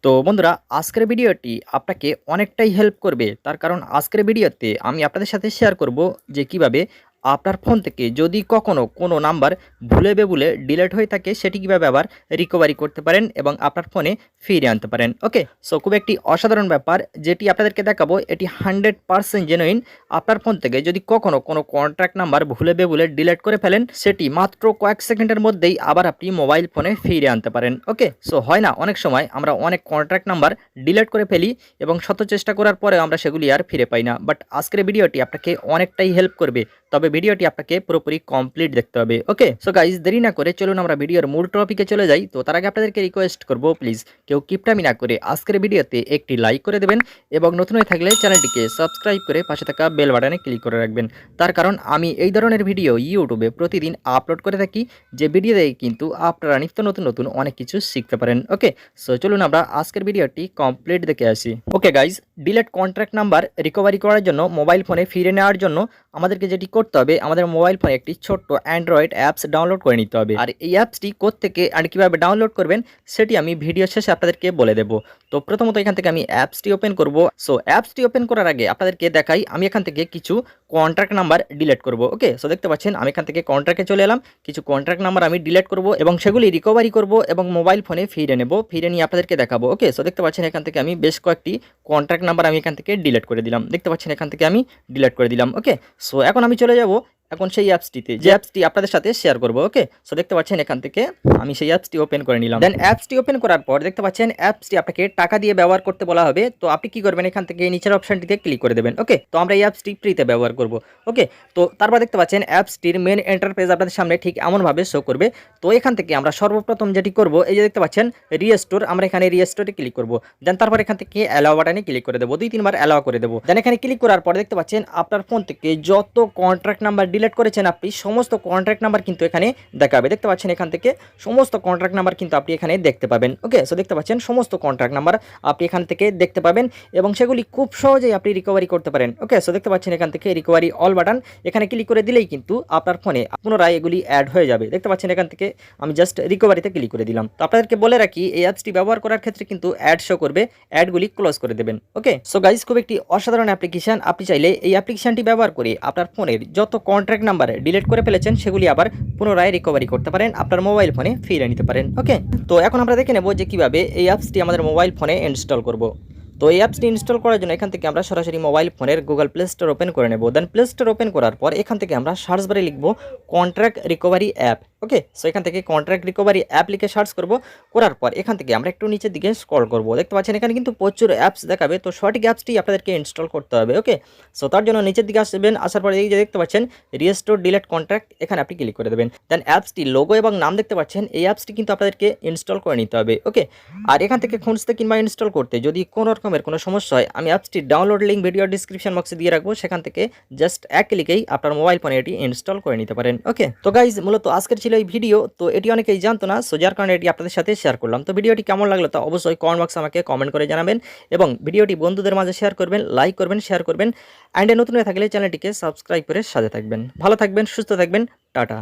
তো বন্ধুরা, আজকের ভিডিওটি আপনাকে অনেকটাই হেল্প করবে। তার কারণ আজকের ভিডিওতে আমি আপনাদের সাথে শেয়ার করব যে কিভাবে আপনার ফোন থেকে যদি কখনো কোনো নাম্বার ভুলে বেভুলে ডিলিট হয়ে থাকে সেটি কিভাবে আবার রিকভারি করতে পারেন এবং আপনার ফোনে ফিরিয়ে আনতে পারেন। ওকে, সো খুব একটি অসাধারণ ব্যাপার যেটি আপনাদেরকে দেখাবো, এটি 100% জেনুইন। আপনার ফোন থেকে যদি কখনো কোনো কন্ট্যাক্ট নাম্বার ভুলে বেভুলে ডিলিট করে ফেলেন, সেটি মাত্র কয়েক সেকেন্ডের মধ্যেই আবার আপনি মোবাইল ফোনে ফিরিয়ে আনতে পারেন। ওকে, সো হয় না অনেক সময় আমরা অনেক কন্ট্যাক্ট নাম্বার ডিলিট করে ফেলি এবং শত চেষ্টা করার পরেও আমরা সেগুলি আর ফিরে পাই না। বাট আজকের ভিডিওটি আপনাকে অনেকটাই হেল্প করবে, তবে ভিডিওটি আপনাকে পুরোপুরি কমপ্লিট দেখতে হবে। ওকে, সো গাইজ, দেরি না করে চলুন আমরা ভিডিওর মূল টপিকে চলে যাই। তো তার আগে আপনাদেরকে রিকোয়েস্ট করব, প্লিজ কেউ কিপটামি না করে আজকের ভিডিওতে একটি লাইক করে দেবেন এবং নতুন হয়ে থাকলে চ্যানেলটিকে সাবস্ক্রাইব করে পাশে থাকা বেল বাটনে ক্লিক করে রাখবেন। তার কারণ আমি এই ধরনের ভিডিও ইউটিউবে প্রতিদিন আপলোড করে থাকি, যে ভিডিও দেখে কিন্তু আপনারা নিত্য নতুন নতুন অনেক কিছু শিখতে পারেন। ওকে, সো চলুন আমরা আজকের ভিডিওটি কমপ্লিট দেখে আসি। Okay guys, delete contact number recovery করার জন্য, মোবাইল ফোনে ফিরে নেওয়ার জন্য আমাদেরকে যেটি করতে হবে, আমাদের মোবাইল ফোনে একটি ছোট্ট অ্যান্ড্রয়েড অ্যাপস ডাউনলোড করে নিতে হবে। আর এই অ্যাপসটি কোত্থেকে আর কীভাবে ডাউনলোড করবেন সেটি আমি ভিডিও শেষে আপনাদেরকে বলে দেবো। তো প্রথমত এখান থেকে আমি অ্যাপসটি ওপেন করব। সো অ্যাপসটি ওপেন করার আগে আপনাদেরকে দেখাই, আমি এখান থেকে কিছু কন্ট্যাক্ট নাম্বার ডিলিট করব। ওকে, সো দেখতে পাচ্ছেন আমি এখান থেকে কন্ট্যাক্টে চলে এলাম, কিছু কন্ট্যাক্ট নাম্বার আমি ডিলিট করব এবং সেগুলি রিকভারি করব এবং মোবাইল ফোনে ফিরে নেব, ফিরে নিয়ে আপনাদেরকে দেখাবো। ওকে, সো দেখতে পাচ্ছেন এখান থেকে আমি বেশ কয়েকটি কন্ট্যাক্ট নাম্বার আমি এখান থেকে ডিলিট করে দিলাম। দেখতে পাচ্ছেন এখান থেকে আমি ডিলিট করে দিলাম। ওকে, সো এখন আমি চলে যাব এখন সেই অ্যাপসটিতে, যে অ্যাপসটি আপনাদের সাথে শেয়ার করব। ওকে, সো দেখতে পাচ্ছেন এখান থেকে আমি সেই অ্যাপসটি ওপেন করে নিলাম। দেন অ্যাপসটি ওপেন করার পর দেখতে পাচ্ছেন অ্যাপসটি আপনাকে টাকা দিয়ে ব্যবহার করতে বলা হবে। তো আপনি কি করবেন, এখান থেকে নিচের অপশনটিতে ক্লিক করে দেবেন। ওকে, তো আমরা এই অ্যাপসটি ফ্রিতে ব্যবহার করব। ওকে, তো তারপর দেখতে পাচ্ছেন অ্যাপসটির মেন এন্টারপেজ আপনাদের সামনে ঠিক এমনভাবে শো করবে। তো এখান থেকে আমরা সর্বপ্রথম যেটি করব, এই যে দেখতে পাচ্ছেন রিস্টোর, আমরা এখানে রিস্টোরে ক্লিক করব। দেন তারপর এখান থেকে অ্যালাও বাটনে ক্লিক করে দেবো, 2-3 বার অ্যালাও করে দেবো। দেন এখানে ক্লিক করার পর দেখতে পাচ্ছেন আপনার ফোন থেকে যত কন্ট্যাক্ট নাম্বার ডিলিট করেছেন আপনি, সমস্ত কন্ট্যাক্ট নাম্বার কিন্তু এখানে দেখাবে। দেখতে পাচ্ছেন এখান থেকে সমস্ত কন্ট্যাক্ট নাম্বার কিন্তু আপনি এখানে দেখতে পাবেন। ওকে, সো দেখতে পাচ্ছেন সমস্ত কন্ট্যাক্ট নাম্বার আপনি এখান থেকে দেখতে পাবেন এবং সেগুলি খুব সহজেই আপনি রিকভারি করতে পারেন। ওকে, সো দেখতে পাচ্ছেন এখান থেকে রিকভারি অল বাটন, এখানে ক্লিক করে দিলেই কিন্তু আপনার ফোনে পুনরায় এগুলি অ্যাড হয়ে যাবে। দেখতে পাচ্ছেন এখান থেকে আমি জাস্ট রিকভারিতে ক্লিক করে দিলাম। তো আপনাদেরকে বলে রাখি, এই অ্যাপসটি ব্যবহার করার ক্ষেত্রে কিন্তু অ্যাড শো করবে, অ্যাডগুলি ক্লোজ করে দেবেন। ওকে, সো গাইজ, খুব একটি অসাধারণ অ্যাপ্লিকেশন। আপনি চাইলে এই অ্যাপ্লিকেশনটি ব্যবহার করে আপনার ফোনের যত কন্ট্যাক্ট নাম্বার ডিলিট করে ফেলেছেন সেগুলি আবার পুনরায় রিকভারি করতে পারেন, আপনার মোবাইল ফোনে ফিরে নিতে পারেন। ওকে, তো এখন আমরা দেখে নেব যে কিভাবে এই অ্যাপসটি আমাদের মোবাইল ফোনে ইনস্টল করব। তো এই অ্যাপসটি ইনস্টল করার জন্য এখান থেকে আমরা সরাসরি মোবাইল ফোনের গুগল প্লে স্টোর ওপেন করে নেব। দেন প্লে স্টোর ওপেন করার পর এখান থেকে আমরা সার্চ বারে লিখব কন্ট্যাক্ট রিকভারি অ্যাপ। ওকে, সো এখান থেকে কন্ট্যাক্ট রিকভারি অ্যাপ লিখে সার্চ করব। করার পর এখান থেকে আমরা একটু নিচের দিকে স্ক্রল করব। দেখতে পাচ্ছেন এখানে কিন্তু প্রচুর অ্যাপস দেখাবে, তো সঠিক অ্যাপসটি আপনাদেরকে ইনস্টল করতে হবে। ওকে, সো তার জন্য নিচের দিকে আসবেন, আসার পরে এই যে দেখতে পাচ্ছেন রিস্টোর ডিলিট কন্ট্যাক্ট, এখানে আপনি ক্লিক করে দেবেন। দেন অ্যাপসটি লোগো এবং নাম দেখতে পাচ্ছেন, এই অ্যাপসটি কিন্তু আপনাদেরকে ইনস্টল করে নিতে হবে। ওকে, আর এখান থেকে খুঁজতে কিংবা ইনস্টল করতে যদি কোনো রকমের কোনো সমস্যা হয়, আমি অ্যাপসটির ডাউনলোড লিঙ্ক ভিডিও ডিসক্রিপশন বক্সে দিয়ে রাখবো, সেখান থেকে জাস্ট এক ক্লিকেই আপনার মোবাইল ফোনে এটি ইনস্টল করে নিতে পারেন। ওকে, তো গাইজ, মূলত আজকের ছিল এই ভিডিও। তো এটি অনেকেই জানতো না, সো যার কারণে এটি আপনাদের সাথে শেয়ার করলাম। তো ভিডিওটি কেমন লাগলো তা অবশ্যই কমেন্ট বক্সে আমাকে কমেন্ট করে জানাবেন এবং ভিডিওটি বন্ধুদের মাঝে শেয়ার করবেন, লাইক করবেন, শেয়ার করবেন। অ্যান্ড নতুন হয়ে থাকলে চ্যানেলটিকে সাবস্ক্রাইব করে সাথে থাকবেন। ভালো থাকবেন, সুস্থ থাকবেন, টাটা।